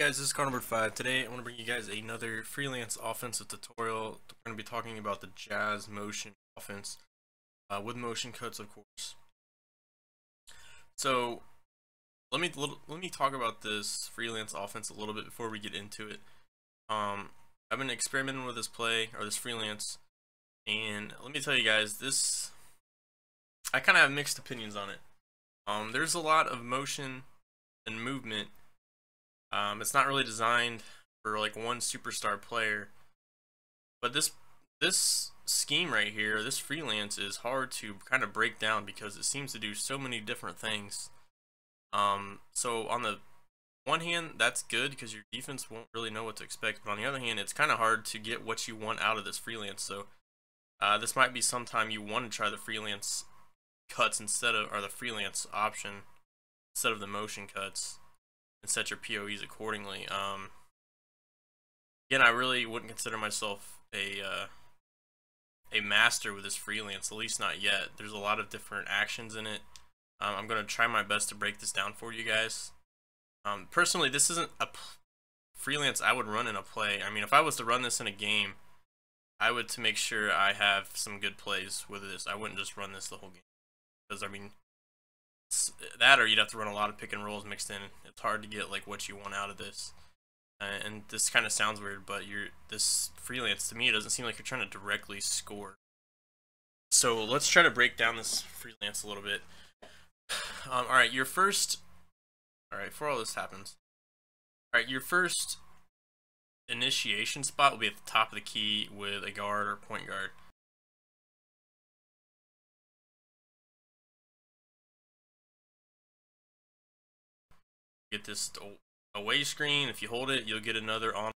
Guys, this is car number 5. Today I want to bring you guys another freelance offensive tutorial. We're going to be talking about the Jazz Motion offense with motion cuts, of course. So let me talk about this freelance offense a little bit before we get into it. I've been experimenting with this play or this freelance, and let me tell you guys, I kind of have mixed opinions on it. There's a lot of motion and movement. It's not really designed for like one superstar player, but this scheme right here, this freelance, is hard to kind of break down because it seems to do so many different things. So on the one hand, that's good because your defense won't really know what to expect, but on the other hand, it's kind of hard to get what you want out of this freelance. So this might be sometime you want to try the freelance cuts or the freelance option instead of the motion cuts, and set your POEs accordingly. Again, I really wouldn't consider myself a master with this freelance, at least not yet. There's a lot of different actions in it. I'm going to try my best to break this down for you guys. Personally, this isn't a freelance I would run in a play. I mean, if I was to run this in a game, I would, to make sure I have some good plays with this. I wouldn't just run this the whole game, because I mean, that or you'd have to run a lot of pick and rolls mixed in. It's hard to get like what you want out of this. And this kind of sounds weird, but this freelance, to me, it doesn't seem like you're trying to directly score. So let's try to break down this freelance a little bit. Alright, before all this happens, alright, your first initiation spot will be at the top of the key with a guard or point guard. Get this away screen. If you hold it, you'll get another on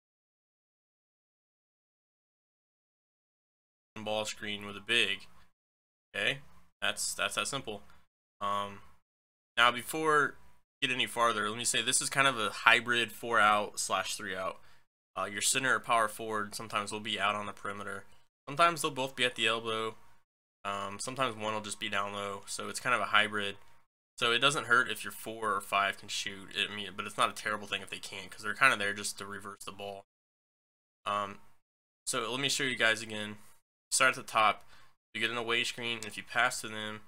ball screen with a big. Okay, that's that simple. Now before we get any farther, let me say this is kind of a hybrid 4-out / 3-out. Your center or power forward sometimes will be out on the perimeter. Sometimes they'll both be at the elbow. Sometimes one will just be down low. So it's kind of a hybrid. So it doesn't hurt if your 4 or 5 can shoot. I mean, but it's not a terrible thing if they can't, because they're kind of there just to reverse the ball. So let me show you guys again. Start at the top. You get an away screen, and if you pass to them,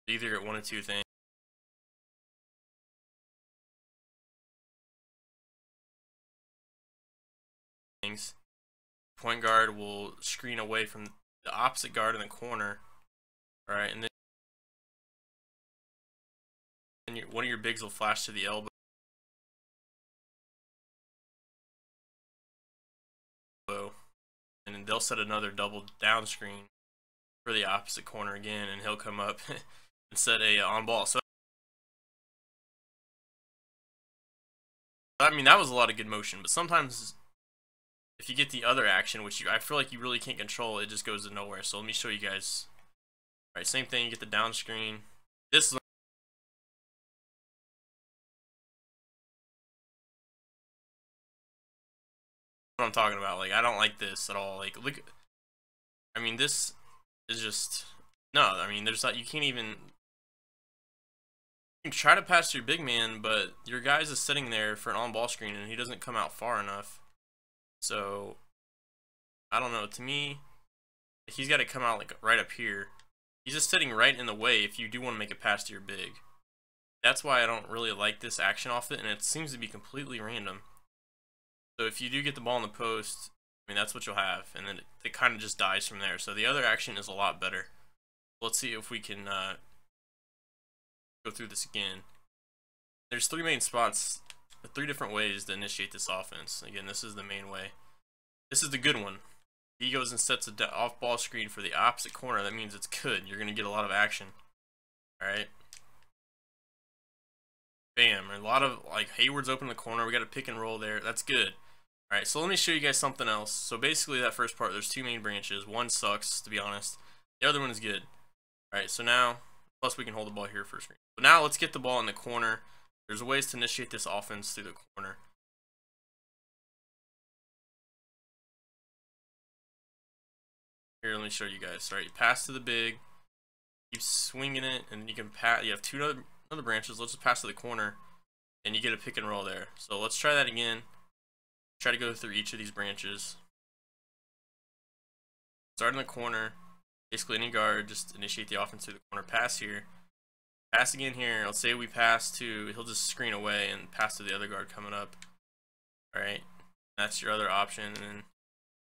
you either get one of two things. Point guard will screen away from the opposite guard in the corner. All right, and then one of your bigs will flash to the elbow, and then they'll set another double down screen for the opposite corner again, and he'll come up and set a on ball. So I mean, that was a lot of good motion, but sometimes if you get the other action, which I feel like you really can't control, it just goes to nowhere. So let me show you guys. All right, same thing. You get the down screen. This is what I'm talking about. Like, I don't like this at all. Like, look, I mean, this is just, no, I mean, there's not, you can't even, you can try to pass to your big man, but your guy's is sitting there for an on-ball screen, and he doesn't come out far enough. So, I don't know, to me, he's got to come out like right up here. He's just sitting right in the way if you do want to make a pass to your big. That's why I don't really like this action off it, and it seems to be completely random. So if you do get the ball in the post, I mean, that's what you'll have, and then it kind of just dies from there. So the other action is a lot better. Let's see if we can go through this again. There's 3 main spots, 3 different ways to initiate this offense. Again, this is the main way. This is the good one. He goes and sets an off-ball screen for the opposite corner. That means it's good. You're going to get a lot of action. All right. Bam. A lot of, like, Hayward's open in the corner. We got a pick and roll there. That's good. All right, so let me show you guys something else. So basically that first part, there's 2 main branches. One sucks, to be honest. The other one is good. All right, so now, plus we can hold the ball here for a screen. But now let's get the ball in the corner. There's ways to initiate this offense through the corner. Here, let me show you guys. All right, you pass to the big, keep swinging it, and you can pass. You have 2 other branches. Let's just pass to the corner, and you get a pick and roll there. So let's try that again. Try to go through each of these branches. Start in the corner. Basically any guard, just initiate the offense through the corner. Pass here. Pass again here. Let's say we pass to, he'll just screen away and pass to the other guard coming up. Alright. That's your other option. And then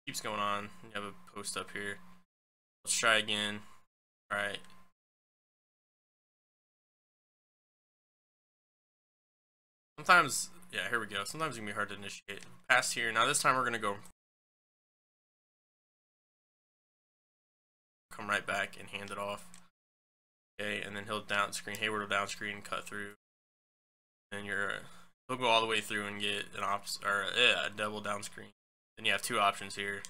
keeps going on. You have a post up here. Let's try again. Alright. Sometimes, yeah, here we go. Sometimes it can be hard to initiate. Pass here. Now this time we're going to go. Come right back and hand it off. Okay, and then he'll down screen. Hayward will down screen and cut through. And he'll go all the way through and get an a double down screen. Then you have two options here.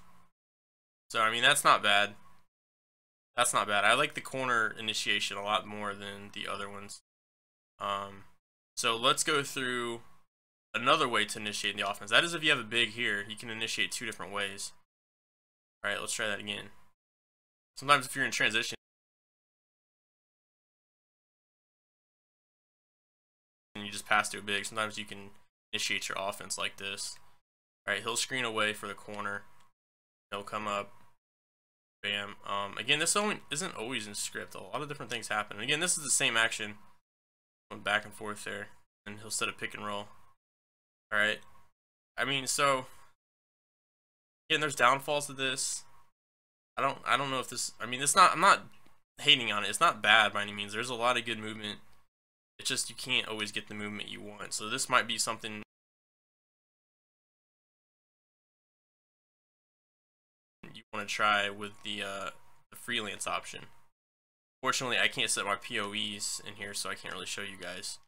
So I mean that's not bad. That's not bad. I like the corner initiation a lot more than the other ones. So let's go through another way to initiate the offense. That is if you have a big here, you can initiate two different ways. Alright, let's try that again. Sometimes if you're in transition, and you just pass to a big, sometimes you can initiate your offense like this. Alright, he'll screen away for the corner. He'll come up. Bam. Again, this isn't always in script. A lot of different things happen. Again, this is the same action. Going back and forth there. And he'll set a pick and roll. Alright. I mean, so again, there's downfalls to this. I don't know if this, I mean, it's not, I'm not hating on it. It's not bad by any means. There's a lot of good movement. It's just you can't always get the movement you want. So this might be something you want to try with the freelance option. Fortunately, I can't set my POEs in here, so I can't really show you guys.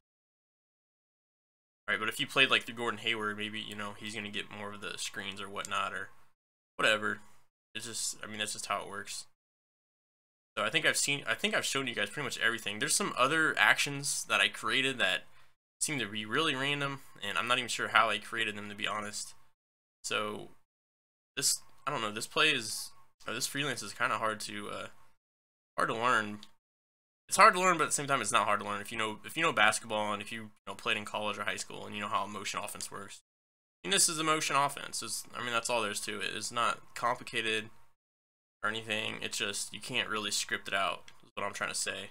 Alright, but if you played like the Gordon Hayward, maybe, you know, he's going to get more of the screens or whatnot or whatever. It's just, I mean, that's just how it works. So I think I've shown you guys pretty much everything. There's some other actions that I created that seem to be really random, and I'm not even sure how I created them, to be honest. So this, I don't know, this freelance is kind of hard to learn. It's hard to learn, but at the same time, it's not hard to learn if you know basketball and if you played in college or high school and you know how a motion offense works. I mean, this is a motion offense. I mean, that's all there is to it. It's not complicated or anything. It's just you can't really script it out, is what I'm trying to say.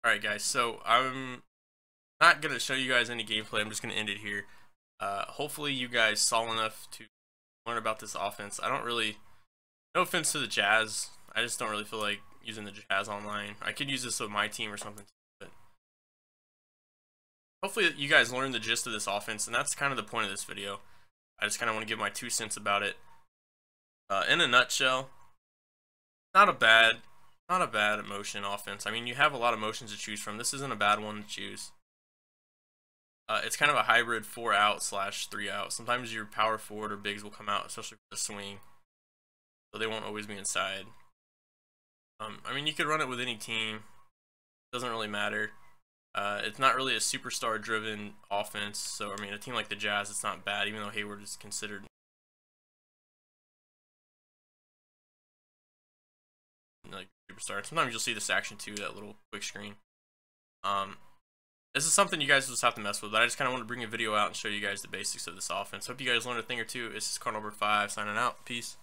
Alright guys, so I'm not going to show you guys any gameplay. I'm just going to end it here. Hopefully you guys saw enough to learn about this offense. I don't really, no offense to the Jazz, I just don't really feel like using the Jazz online. I could use this with my team or something, but hopefully you guys learned the gist of this offense, and that's kind of the point of this video. I just kind of want to give my 2 cents about it. In a nutshell, not a bad motion offense. I mean, you have a lot of motions to choose from. This isn't a bad one to choose. It's kind of a hybrid 4-out / 3-out. Sometimes your power forward or bigs will come out, especially for the swing, so they won't always be inside. I mean, you could run it with any team. Doesn't really matter. It's not really a superstar-driven offense, so I mean, a team like the Jazz, it's not bad, even though Hayward is considered like superstar. Sometimes you'll see this action too, that little quick screen. This is something you guys just have to mess with, but I just kind of want to bring a video out and show you guys the basics of this offense. Hope you guys learned a thing or two. This is Car number 5 signing out. Peace.